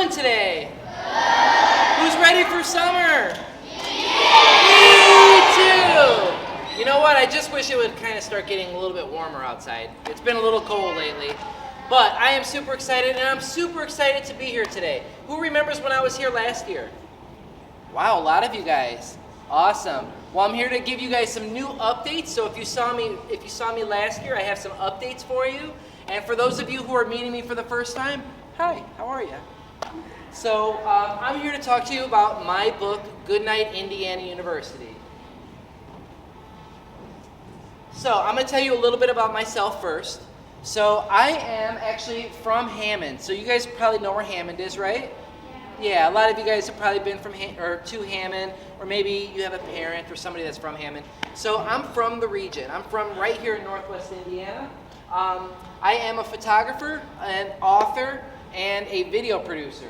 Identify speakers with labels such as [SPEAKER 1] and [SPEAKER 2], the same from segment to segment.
[SPEAKER 1] doing today? Who's ready for summer? Me too! You know what? I just wish it would kind of start getting a little bit warmer outside. It's been a little cold lately. But I am super excited, and I'm super excited to be here today. Who remembers when I was here last year? Wow, a lot of you guys. Awesome. Well, I'm here to give you guys some new updates. So if you saw me last year, I have some updates for you. And for those of you who are meeting me for the first time, hi, how are you? So I'm here to talk to you about my book, Goodnight, Indiana University. So I'm going to tell you a little bit about myself first. So I am actually from Hammond. So you guys probably know where Hammond is, right? Yeah, a lot of you guys have probably been to Hammond, or maybe you have a parent or somebody that's from Hammond. So I'm from the region. I'm from right here in Northwest Indiana. I am a photographer, an author, and a video producer.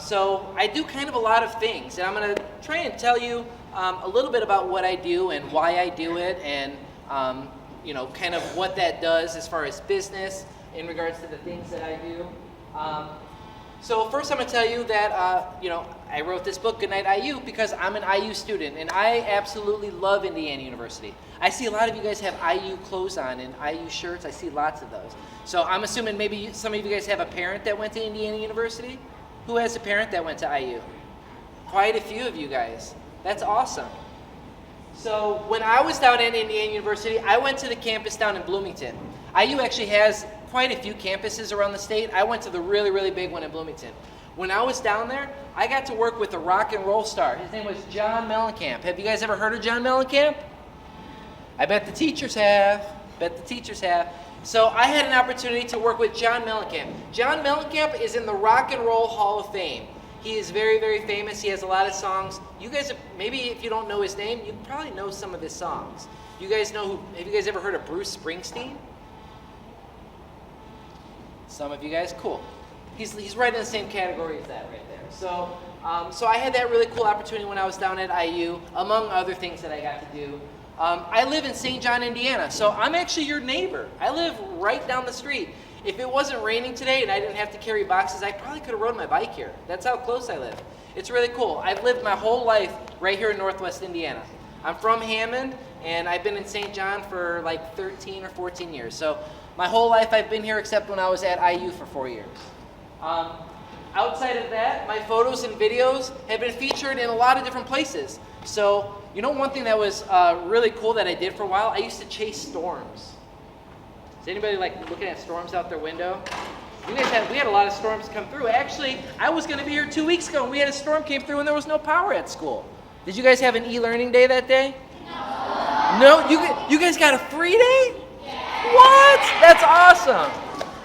[SPEAKER 1] So I do kind of a lot of things, and I'm going to try and tell you a little bit about what I do and why I do it, and you know, kind of what that does as far as business in regards to the things that I do. So first I'm going to tell you that, you know, I wrote this book, Goodnight IU, because I'm an IU student, and I absolutely love Indiana University. I see a lot of you guys have IU clothes on and IU shirts. I see lots of those. So I'm assuming maybe some of you guys have a parent that went to Indiana University? Who has a parent that went to IU? Quite a few of you guys. That's awesome. So when I was down at Indiana University, I went to the campus down in Bloomington. IU actually has quite a few campuses around the state. I went to the really, really big one in Bloomington. When I was down there, I got to work with a rock and roll star. His name was John Mellencamp. Have you guys ever heard of John Mellencamp? I bet the teachers have. So I had an opportunity to work with John Mellencamp. John Mellencamp is in the Rock and Roll Hall of Fame. He is very, very famous. He has a lot of songs. You guys, maybe if you don't know his name, you probably know some of his songs. You guys know have you guys ever heard of Bruce Springsteen? Some of you guys, cool. He's right in the same category as that right there. So, so I had that really cool opportunity when I was down at IU, among other things that I got to do. I live in St. John, Indiana, so I'm actually your neighbor. I live right down the street. If it wasn't raining today and I didn't have to carry boxes, I probably could have rode my bike here. That's how close I live. It's really cool. I've lived my whole life right here in Northwest Indiana. I'm from Hammond, and I've been in St. John for like 13 or 14 years. So my whole life I've been here except when I was at IU for 4 years. Outside of that, my photos and videos have been featured in a lot of different places. So, you know, one thing that was really cool that I did for a while, I used to chase storms. Is anybody like looking at storms out their window? We had a lot of storms come through. Actually, I was going to be here 2 weeks ago, and we had a storm came through, and there was no power at school. Did you guys have an e-learning day that day? No? You guys got a free day? Yeah. What? That's awesome.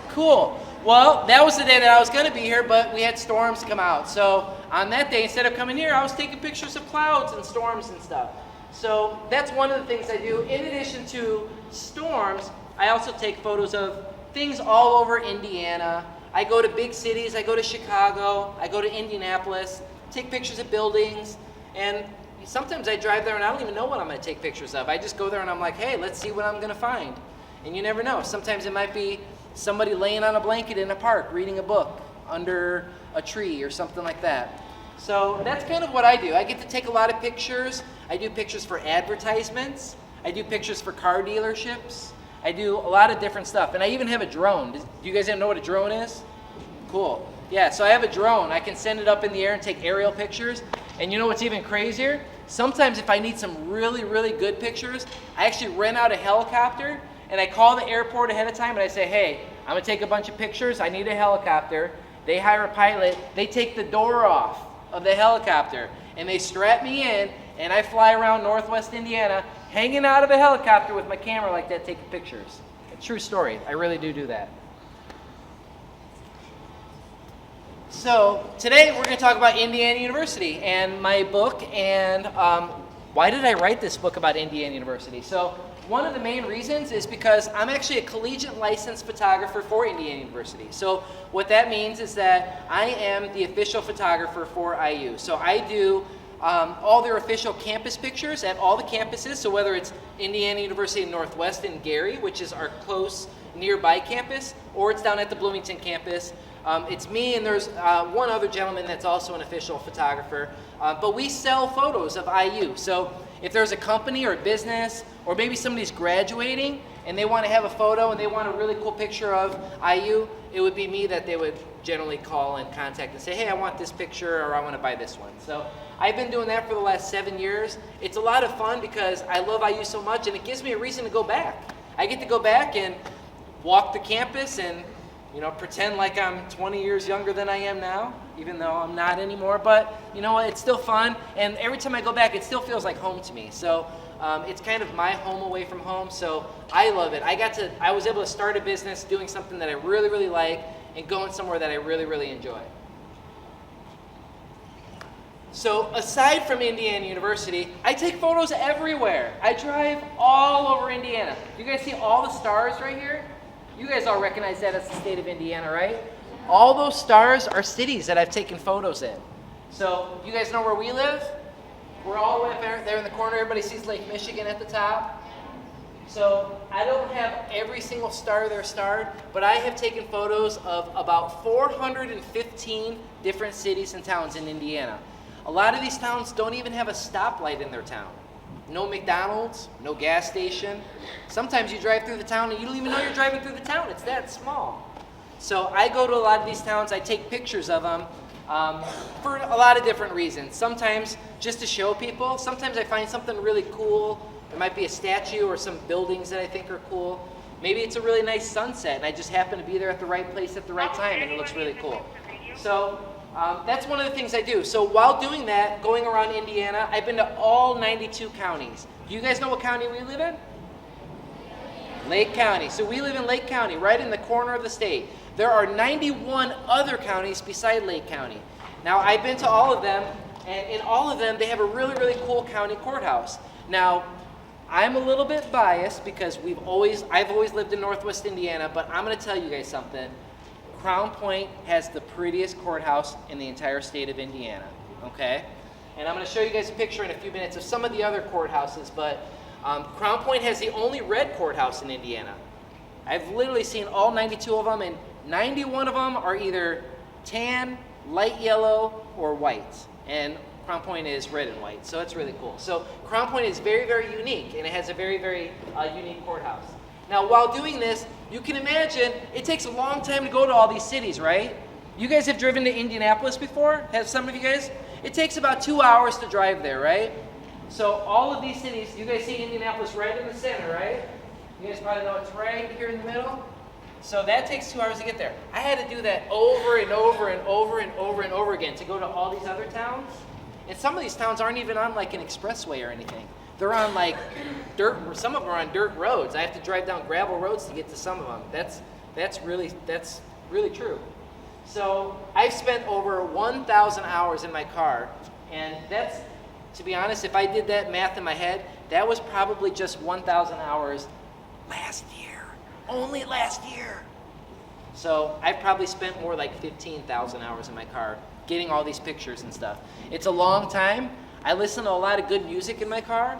[SPEAKER 1] Cool. Well, that was the day that I was going to be here, but we had storms come out. So on that day, instead of coming here, I was taking pictures of clouds and storms and stuff. So that's one of the things I do. In addition to storms, I also take photos of things all over Indiana. I go to big cities. I go to Chicago. I go to Indianapolis, take pictures of buildings. And sometimes I drive there and I don't even know what I'm going to take pictures of. I just go there and I'm like, hey, let's see what I'm going to find. And you never know. Sometimes it might be somebody laying on a blanket in a park reading a book under a tree or something like that. So that's kind of what I do. I get to take a lot of pictures. I do pictures for advertisements. I do pictures for car dealerships. I do a lot of different stuff. And I even have a drone. Do you guys know what a drone is? Cool. Yeah, so I have a drone. I can send it up in the air and take aerial pictures. And you know what's even crazier? Sometimes if I need some really, really good pictures, I actually rent out a helicopter and I call the airport ahead of time and I say, hey, I'm going to take a bunch of pictures. I need a helicopter. They hire a pilot. They take the door off of the helicopter and they strap me in and I fly around Northwest Indiana hanging out of the helicopter with my camera like that taking pictures. A true story. I really do that. So today we're going to talk about Indiana University and my book and why did I write this book about Indiana University? So one of the main reasons is because I'm actually a collegiate licensed photographer for Indiana University. So what that means is that I am the official photographer for IU. So I do all their official campus pictures at all the campuses. So whether it's Indiana University Northwest in Gary, which is our close nearby campus, or it's down at the Bloomington campus, It's me and there's one other gentleman that's also an official photographer. But we sell photos of IU. So if there's a company or a business, or maybe somebody's graduating and they want to have a photo and they want a really cool picture of IU, it would be me that they would generally call and contact and say, hey, I want this picture or I want to buy this one. So I've been doing that for the last 7 years. It's a lot of fun because I love IU so much and it gives me a reason to go back. I get to go back and walk the campus and pretend like I'm 20 years younger than I am now, even though I'm not anymore. But you know what? It's still fun. And every time I go back, it still feels like home to me. So it's kind of my home away from home. So I love it. I was able to start a business doing something that I really, really like and going somewhere that I really, really enjoy. So aside from Indiana University, I take photos everywhere. I drive all over Indiana. You guys see all the stars right here? You guys all recognize that as the state of Indiana, right? All those stars are cities that I've taken photos in. So you guys know where we live? We're all the way up there in the corner. Everybody sees Lake Michigan at the top. So I don't have every single star there starred, but I have taken photos of about 415 different cities and towns in Indiana. A lot of these towns don't even have a stoplight in their town. No McDonald's, no gas station. Sometimes you drive through the town and you don't even know you're driving through the town. It's that small. So I go to a lot of these towns. I take pictures of them for a lot of different reasons. Sometimes just to show people. Sometimes I find something really cool. There might be a statue or some buildings that I think are cool. Maybe it's a really nice sunset and I just happen to be there at the right place at the right time and it looks really cool. So that's one of the things I do. So while doing that, going around Indiana, I've been to all 92 counties. Do you guys know what county we live in? Lake County. So we live in Lake County, right in the corner of the state. There are 91 other counties beside Lake County. Now, I've been to all of them, and in all of them, they have a really, really cool county courthouse. Now, I'm a little bit biased because I've always lived in Northwest Indiana, but I'm going to tell you guys something. Crown Point has the prettiest courthouse in the entire state of Indiana, okay? And I'm going to show you guys a picture in a few minutes of some of the other courthouses, but Crown Point has the only red courthouse in Indiana. I've literally seen all 92 of them, and 91 of them are either tan, light yellow, or white. And Crown Point is red and white, so it's really cool. So Crown Point is very, very unique, and it has a very, very unique courthouse. Now, while doing this, you can imagine it takes a long time to go to all these cities, right? You guys have driven to Indianapolis before? Have some of you guys? It takes about 2 hours to drive there, right? So all of these cities, you guys see Indianapolis right in the center, right? You guys probably know it's right here in the middle. So that takes 2 hours to get there. I had to do that over and over and over and over and over again to go to all these other towns. And some of these towns aren't even on like an expressway or anything. They're on like dirt, some of them are on dirt roads. I have to drive down gravel roads to get to some of them. That's really true. So I've spent over 1,000 hours in my car, and that's, to be honest, if I did that math in my head, that was probably just 1,000 hours last year, only last year. So I've probably spent more like 15,000 hours in my car getting all these pictures and stuff. It's a long time. I listen to a lot of good music in my car.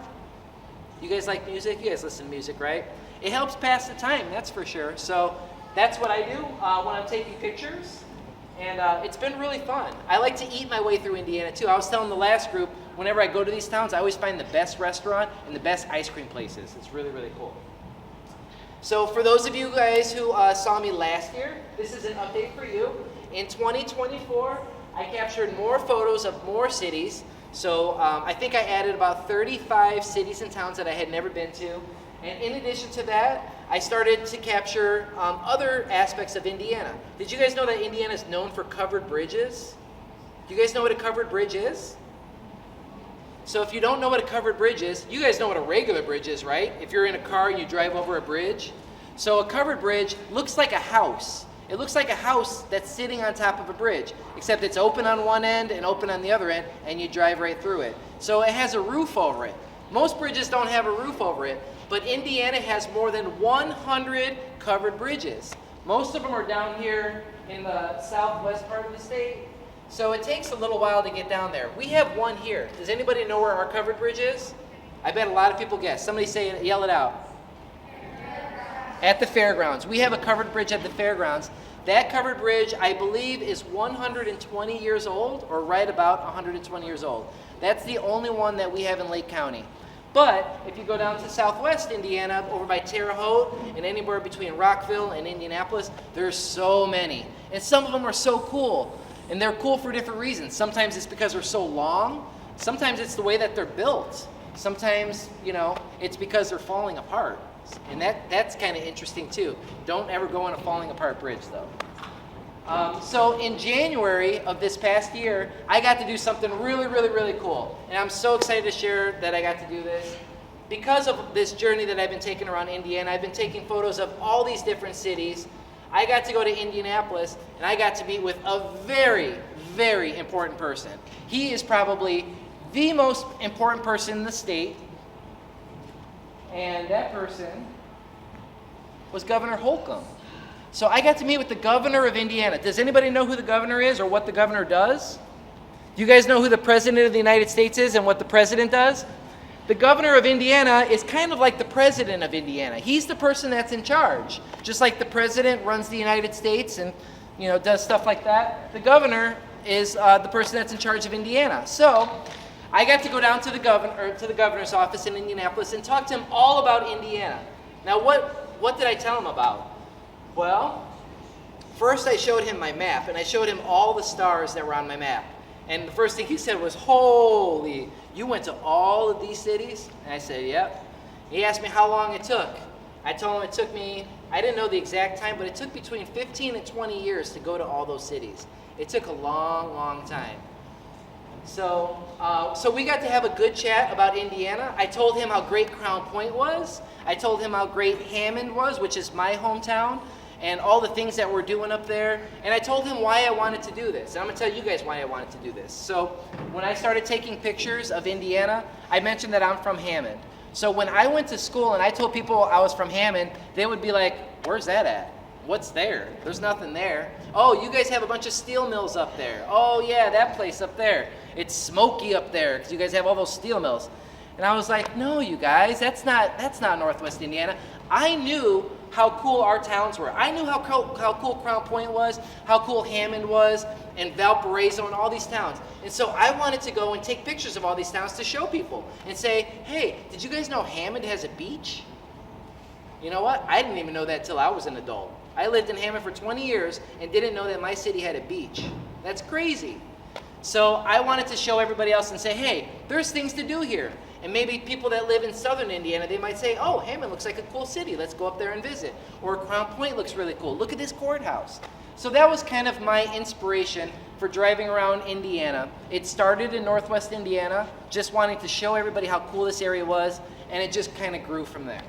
[SPEAKER 1] You guys like music? You guys listen to music, right? It helps pass the time, that's for sure. So that's what I do when I'm taking pictures. And it's been really fun. I like to eat my way through Indiana too. I was telling the last group, whenever I go to these towns, I always find the best restaurant and the best ice cream places. It's really, really cool. So for those of you guys who saw me last year, this is an update for you. In 2024, I captured more photos of more cities. So I think I added about 35 cities and towns that I had never been to. And in addition to that, I started to capture other aspects of Indiana. Did you guys know that Indiana is known for covered bridges? Do you guys know what a covered bridge is? So if you don't know what a covered bridge is, you guys know what a regular bridge is, right? If you're in a car and you drive over a bridge. So a covered bridge looks like a house. It looks like a house that's sitting on top of a bridge, except it's open on one end and open on the other end, and you drive right through it. So it has a roof over it. Most bridges don't have a roof over it, but Indiana has more than 100 covered bridges. Most of them are down here in the southwest part of the state. So it takes a little while to get down there. We have one here. Does anybody know where our covered bridge is? I bet a lot of people guess. Somebody say it, yell it out. At the fairgrounds. We have a covered bridge at the fairgrounds That covered bridge, I believe, is 120 years old, or right about 120 years old. That's the only one that we have in Lake County. But if you go down to southwest Indiana, over by Terre Haute, and anywhere between Rockville and Indianapolis, there's so many. And some of them are so cool. And they're cool for different reasons. Sometimes it's because they're so long. Sometimes it's the way that they're built. Sometimes, it's because they're falling apart. And that's kind of interesting too. Don't ever go on a falling apart bridge though. So in January of this past year, I got to do something really, really, really cool. And I'm so excited to share that I got to do this. Because of this journey that I've been taking around Indiana, I've been taking photos of all these different cities. I got to go to Indianapolis, and I got to meet with a very, very important person. He is probably the most important person in the state. And that person was Governor Holcomb. So I got to meet with the governor of Indiana. Does anybody know who the governor is or what the governor does? Do you guys know who the president of the United States is and what the president does? The governor of Indiana is kind of like the president of Indiana. He's the person that's in charge. Just like the president runs the United States and does stuff like that, the governor is the person that's in charge of Indiana. So I got to go down to the governor's office in Indianapolis and talk to him all about Indiana. Now what did I tell him about? Well, first I showed him my map, and I showed him all the stars that were on my map. And the first thing he said was, "Holy, you went to all of these cities?" And I said, "Yep." He asked me how long it took. I told him it took me, I didn't know the exact time, but it took between 15 and 20 years to go to all those cities. It took a long, long time. So we got to have a good chat about Indiana. I told him how great Crown Point was. I told him how great Hammond was, which is my hometown, and all the things that we're doing up there. And I told him why I wanted to do this. And I'm going to tell you guys why I wanted to do this. So when I started taking pictures of Indiana, I mentioned that I'm from Hammond. So when I went to school and I told people I was from Hammond, they would be like, "Where's that at? What's there? There's nothing there. Oh, you guys have a bunch of steel mills up there. Oh yeah, that place up there. It's smoky up there because you guys have all those steel mills." And I was like, "No, you guys, that's not Northwest Indiana." I knew how cool our towns were. I knew how cool Crown Point was, how cool Hammond was, and Valparaiso, and all these towns. And so I wanted to go and take pictures of all these towns to show people and say, "Hey, did you guys know Hammond has a beach?" You know what? I didn't even know that till I was an adult. I lived in Hammond for 20 years and didn't know that my city had a beach. That's crazy. So I wanted to show everybody else and say, "Hey, there's things to do here." And maybe people that live in southern Indiana, they might say, "Oh, Hammond looks like a cool city. Let's go up there and visit." Or Crown Point looks really cool. Look at this courthouse. So that was kind of my inspiration for driving around Indiana. It started in Northwest Indiana, just wanting to show everybody how cool this area was, and it just kind of grew from there.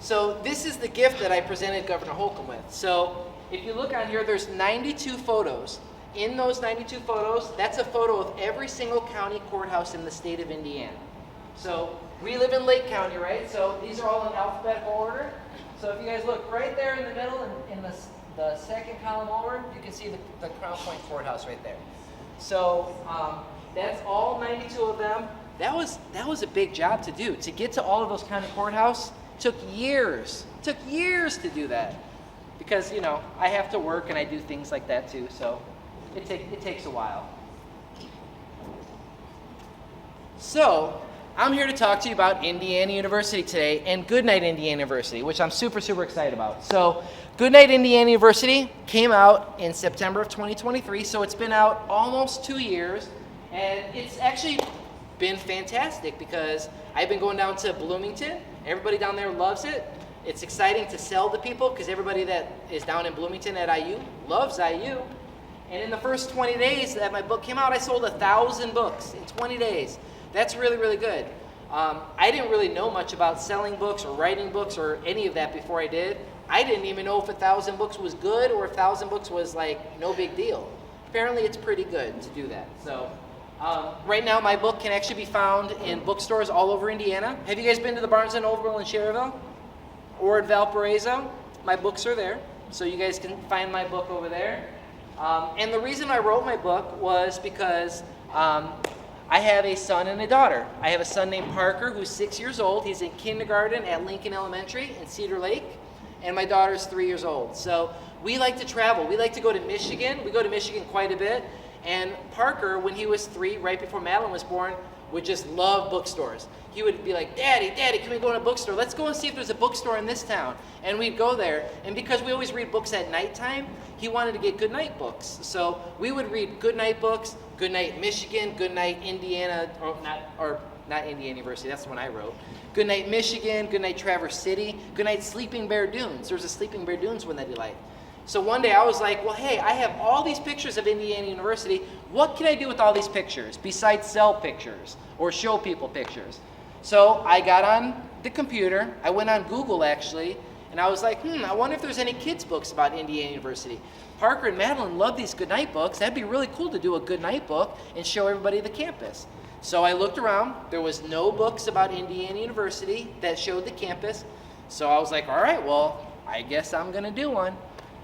[SPEAKER 1] So this is the gift that I presented Governor Holcomb with. So if you look on here, there's 92 photos. In those 92 photos, that's a photo of every single county courthouse in the state of Indiana. So we live in Lake County, right? So these are all in alphabetical order. So if you guys look right there in the middle, in the second column over, you can see the Crown Point courthouse right there. So that's all 92 of them. That was a big job to do. To get to all of those county courthouses took years. Took years to do that. Because, I have to work and I do things like that too. So it takes a while. So I'm here to talk to you about Indiana University today and Goodnight Indiana University, which I'm super, super excited about. So Goodnight Indiana University came out in September of 2023, so it's been out almost 2 years, and it's actually been fantastic because I've been going down to Bloomington. Everybody down there loves it. It's exciting to sell to people because everybody that is down in Bloomington at IU loves IU. And in the first 20 days that my book came out, I sold 1,000 books in 20 days. That's really, really good. I didn't really know much about selling books or writing books or any of that before I did. I didn't even know if 1,000 books was good or if 1,000 books was like no big deal. Apparently it's pretty good to do that. So right now my book can actually be found in bookstores all over Indiana. Have you guys been to the Barnes & Noble in Cherryville or at Valparaiso? My books are there, so you guys can find my book over there. And the reason I wrote my book was because I have a son and a daughter. I have a son named Parker who's 6 years old. He's in kindergarten at Lincoln Elementary in Cedar Lake. and my daughter's 3 years old. So we like to travel. We like to go to Michigan. We go to Michigan quite a bit. And Parker, when he was 3, right before Madeline was born, would just love bookstores. He would be like, Daddy, can we go to a bookstore? Let's go and see if there's a bookstore in this town. And we'd go there. And because we always read books at nighttime, he wanted to get goodnight books. So we would read goodnight books, Goodnight Michigan, Goodnight Indiana, not Indiana University, that's the one I wrote. Goodnight Michigan, Goodnight Traverse City, Goodnight Sleeping Bear Dunes. There was a Sleeping Bear Dunes one that he liked. So one day I was like, well, hey, I have all these pictures of Indiana University. What can I do with all these pictures besides sell pictures or show people pictures? So I got on the computer. I went on Google, actually, and I was like, I wonder if there's any kids' books about Indiana University. Parker and Madeline love these goodnight books. That'd be really cool to do a goodnight book and show everybody the campus. So I looked around. There was no books about Indiana University that showed the campus. So I was like, all right, well, I guess I'm going to do one.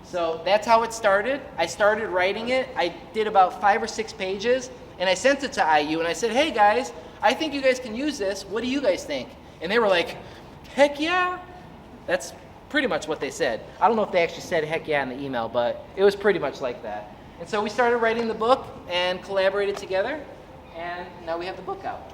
[SPEAKER 1] So that's how it started. I started writing it. I did about 5 or 6 pages, and I sent it to IU, and I said, hey, guys, I think you guys can use this. What do you guys think? And they were like, heck yeah. That's pretty much what they said. I don't know if they actually said heck yeah in the email, but it was pretty much like that. And so we started writing the book and collaborated together, and now we have the book out.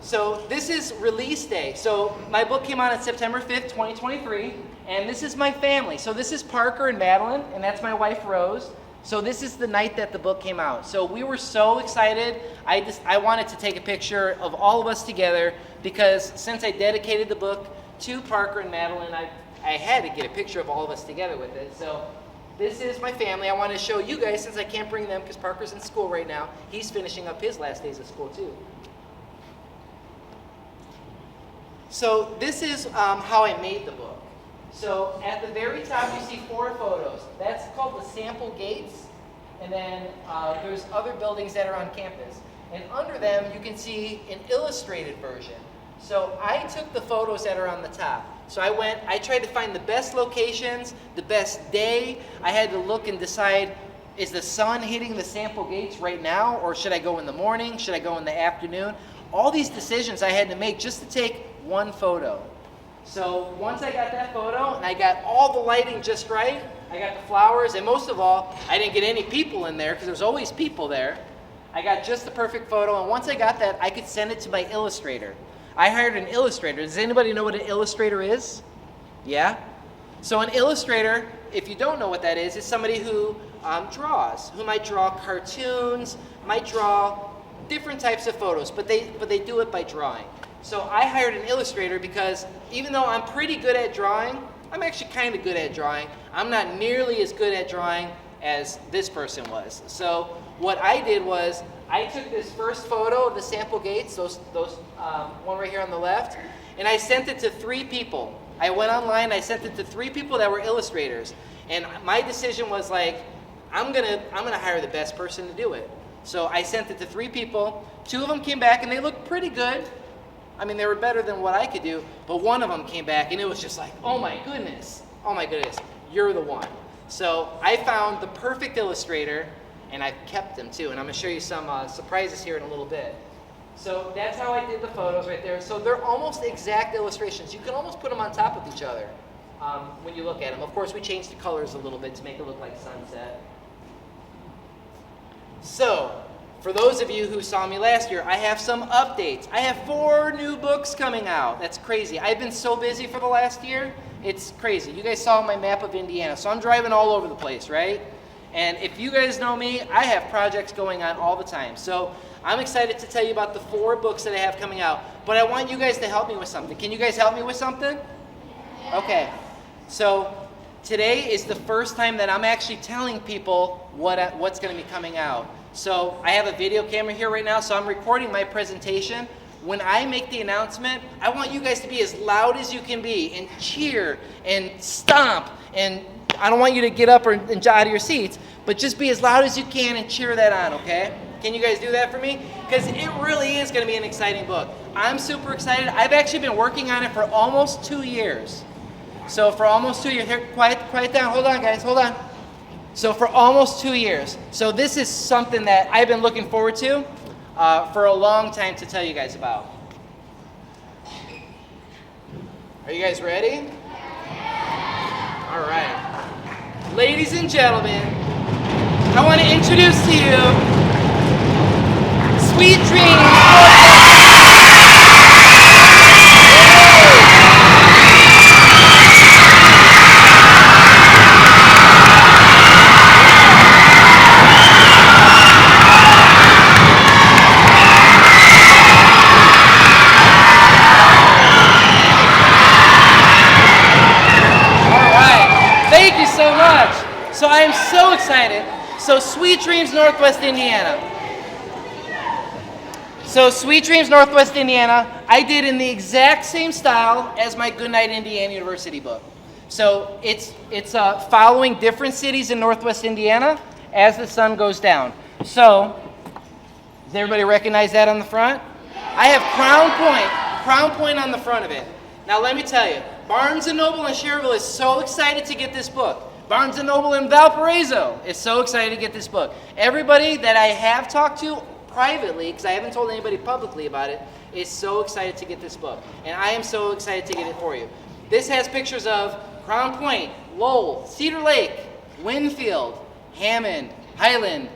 [SPEAKER 1] So this is release day. So my book came out on September 5th, 2023, and this is my family. So this is Parker and Madeline, and that's my wife, Rose. So this is the night that the book came out. So we were so excited. I wanted to take a picture of all of us together because since I dedicated the book to Parker and Madeline, I had to get a picture of all of us together with it. So this is my family. I want to show you guys since I can't bring them because Parker's in school right now. He's finishing up his last days of school too. So this is how I made the book. So at the very top you see 4 photos. That's called the sample gates. And then there's other buildings that are on campus. And under them you can see an illustrated version. So I took the photos that are on the top. So I tried to find the best locations, the best day. I had to look and decide, is the sun hitting the sample gates right now? Or should I go in the morning? Should I go in the afternoon? All these decisions I had to make just to take one photo. So once I got that photo and I got all the lighting just right, I got the flowers, and most of all, I didn't get any people in there because there's always people there. I got just the perfect photo, and once I got that, I could send it to my illustrator. I hired an illustrator. Does anybody know what an illustrator is? Yeah? So an illustrator, if you don't know what that is somebody who draws, who might draw cartoons, might draw different types of photos, but they do it by drawing. So I hired an illustrator because even though I'm pretty good at drawing, I'm actually kind of good at drawing. I'm not nearly as good at drawing as this person was. So what I did was I took this first photo of the sample gates, those one right here on the left, and I sent it to 3 people. I went online, I sent it to 3 people that were illustrators, and my decision was like, I'm gonna hire the best person to do it. So I sent it to 3 people. 2 of them came back and they looked pretty good. I mean, they were better than what I could do, but one of them came back and it was just like, oh my goodness, you're the one. So I found the perfect illustrator, and I've kept them too, and I'm gonna show you some surprises here in a little bit. So that's how I did the photos right there. So they're almost exact illustrations. You can almost put them on top of each other when you look at them. Of course, we changed the colors a little bit to make it look like sunset. So, for those of you who saw me last year, I have some updates. I have 4 new books coming out. That's crazy. I've been so busy for the last year. It's crazy. You guys saw my map of Indiana. So I'm driving all over the place, right? And if you guys know me, I have projects going on all the time. So I'm excited to tell you about the 4 books that I have coming out. But I want you guys to help me with something. Can you guys help me with something? Okay. So today is the first time that I'm actually telling people what's going to be coming out. So I have a video camera here right now, so I'm recording my presentation. When I make the announcement, I want you guys to be as loud as you can be and cheer and stomp. And I don't want you to get up and out of your seats, but just be as loud as you can and cheer that on, okay? Can you guys do that for me? Because it really is going to be an exciting book. I'm super excited. I've actually been working on it for almost 2 years. So for almost 2 years, here, quiet down. Hold on, guys, hold on. So for almost 2 years. So this is something that I've been looking forward to for a long time to tell you guys about. Are you guys ready? All right. Ladies and gentlemen, I want to introduce to you Sweet Dreams. Thank you so much. So I am so excited. So Sweet Dreams, Northwest Indiana. So Sweet Dreams, Northwest Indiana, I did in the exact same style as my Goodnight Indiana University book. So it's following different cities in Northwest Indiana as the sun goes down. So does everybody recognize that on the front? I have Crown Point on the front of it. Now let me tell you, Barnes & Noble in Schererville is so excited to get this book. Barnes & Noble in Valparaiso is so excited to get this book. Everybody that I have talked to privately, because I haven't told anybody publicly about it, is so excited to get this book. And I am so excited to get it for you. This has pictures of Crown Point, Lowell, Cedar Lake, Winfield, Hammond, Highland,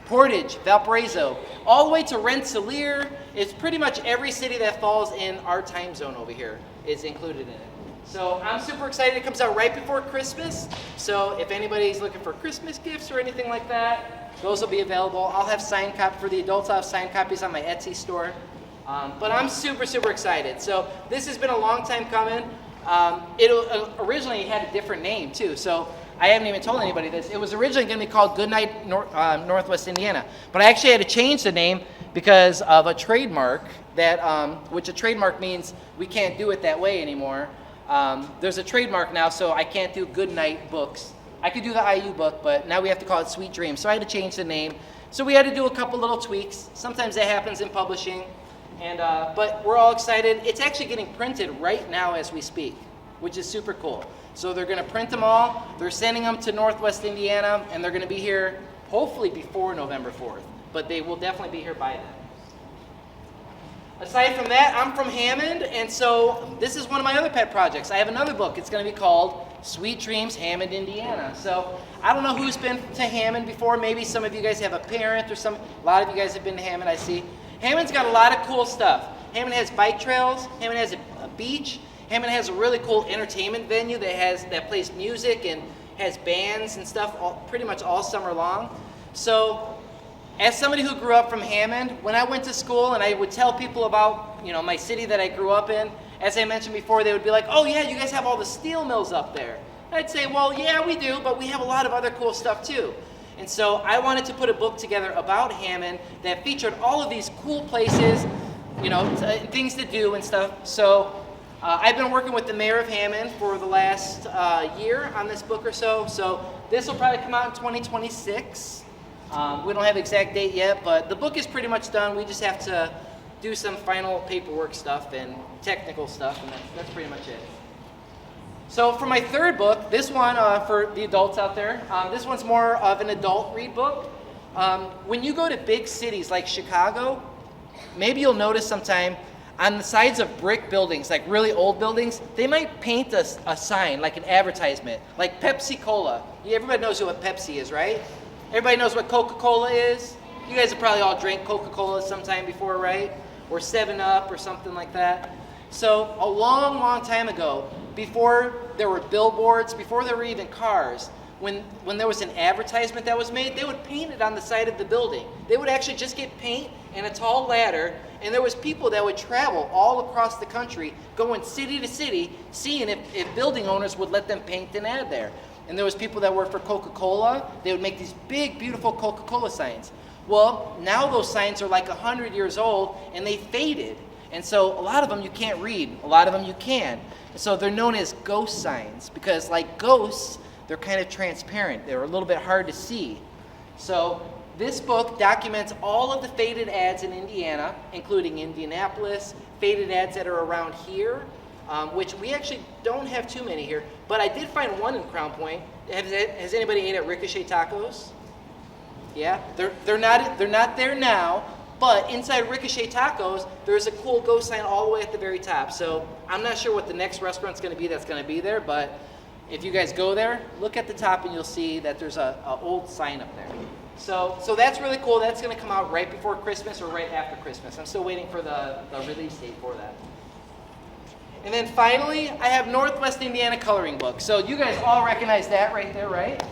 [SPEAKER 1] Portage, Valparaiso, all the way to Rensselaer. It's pretty much every city that falls in our time zone over here is included in it. So I'm super excited. It comes out right before Christmas. So if anybody's looking for Christmas gifts or anything like that, those will be available. I'll have signed copies for the adults. I'll have signed copies on my Etsy store. But I'm super, super excited. So this has been a long time coming. It originally had a different name too. So I haven't even told anybody this. It was originally going to be called Goodnight Northwest Indiana. But I actually had to change the name because of a trademark that, which a trademark means we can't do it that way anymore. There's a trademark now, so I can't do Goodnight books. I could do the IU book, but now we have to call it Sweet Dreams. So I had to change the name. So we had to do a couple little tweaks. Sometimes that happens in publishing. And but we're all excited. It's actually getting printed right now as we speak, which is super cool. So they're going to print them all. They're sending them to Northwest Indiana, and they're going to be here hopefully before November 4th. But they will definitely be here by then. Aside from that, I'm from Hammond, and so this is one of my other pet projects. I have another book. It's going to be called Sweet Dreams, Hammond, Indiana. So I don't know who's been to Hammond before. Maybe some of you guys have a parent or a lot of you guys have been to Hammond, I see. Hammond's got a lot of cool stuff. Hammond has bike trails. Hammond has a beach. Hammond has a really cool entertainment venue that plays music and has bands and stuff pretty much all summer long. So as somebody who grew up from Hammond, when I went to school and I would tell people about, my city that I grew up in, as I mentioned before, they would be like, oh yeah, you guys have all the steel mills up there. I'd say, well, yeah, we do, but we have a lot of other cool stuff too. And so I wanted to put a book together about Hammond that featured all of these cool places, things to do and stuff. So I've been working with the mayor of Hammond for the last year on this book or so. So this will probably come out in 2026. We don't have an exact date yet, but the book is pretty much done. We just have to do some final paperwork stuff and technical stuff, and that's pretty much it. So for my third book, this one for the adults out there, this one's more of an adult read book. When you go to big cities like Chicago, maybe you'll notice sometime on the sides of brick buildings, like really old buildings, they might paint a sign, like an advertisement, like Pepsi Cola. Everybody knows what Pepsi is, right? Everybody knows what Coca-Cola is? You guys have probably all drank Coca-Cola sometime before, right? Or 7-Up or something like that. So a long, long time ago, before there were billboards, before there were even cars, when there was an advertisement that was made, they would paint it on the side of the building. They would actually just get paint and a tall ladder, and there was people that would travel all across the country, going city to city, seeing if building owners would let them paint an ad there. And there was people that worked for Coca-Cola. They would make these big, beautiful Coca-Cola signs. Well, now those signs are like 100 years old, and they faded. And so a lot of them you can't read. A lot of them you can. And so they're known as ghost signs because like ghosts, they're kind of transparent. They're a little bit hard to see. So this book documents all of the faded ads in Indiana, including Indianapolis, faded ads that are around here, which we actually don't have too many here. But I did find one in Crown Point. Has anybody ate at Ricochet Tacos? Yeah, they're not there now, But inside Ricochet Tacos, there's a cool ghost sign all the way at the very top. So I'm not sure what the next restaurant's going to be that's going to be there, but if you guys go there, look at the top and you'll see that there's a old sign up there. So that's really cool. That's going to come out right before Christmas or right after Christmas. I'm still waiting for the release date for that. And then finally, I have Northwest Indiana coloring book. So you guys all recognize that right there, right?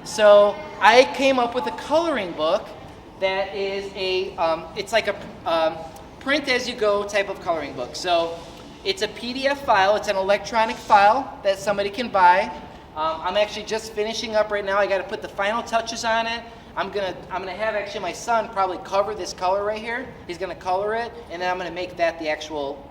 [SPEAKER 1] So I came up with a coloring book that is it's like a print as you go type of coloring book. So it's a PDF file. It's an electronic file that somebody can buy. I'm actually just finishing up right now. I got to put the final touches on it. I'm gonna have actually my son probably cover this color right here. He's gonna color it, and then I'm gonna make that the actual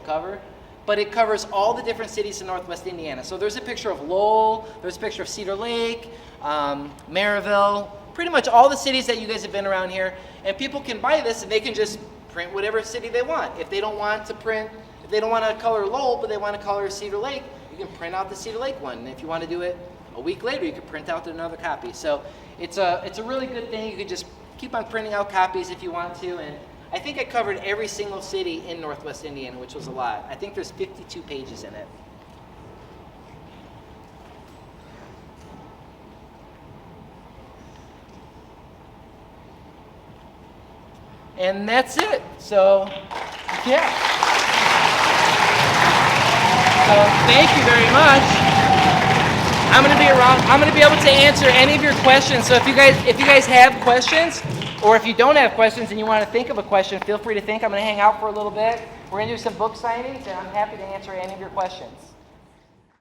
[SPEAKER 1] cover. But it covers all the different cities in Northwest Indiana. So there's a picture of Lowell, there's a picture of Cedar Lake, Maryville, pretty much all the cities that you guys have been around here. And people can buy this and they can just print whatever city they want. If they don't want to color Lowell, but they want to color Cedar Lake, you can print out the Cedar Lake one. And if you want to do it a week later, you can print out another copy. So it's a really good thing. You can just keep on printing out copies if you want to. And I think I covered every single city in Northwest Indiana, which was a lot. I think there's 52 pages in it. And that's it. So, yeah. So, thank you very much. I'm going to be around. I'm going to be able to answer any of your questions. So if you guys have questions, or if you don't have questions and you want to think of a question, feel free to think. I'm going to hang out for a little bit. We're going to do some book signings, and I'm happy to answer any of your questions.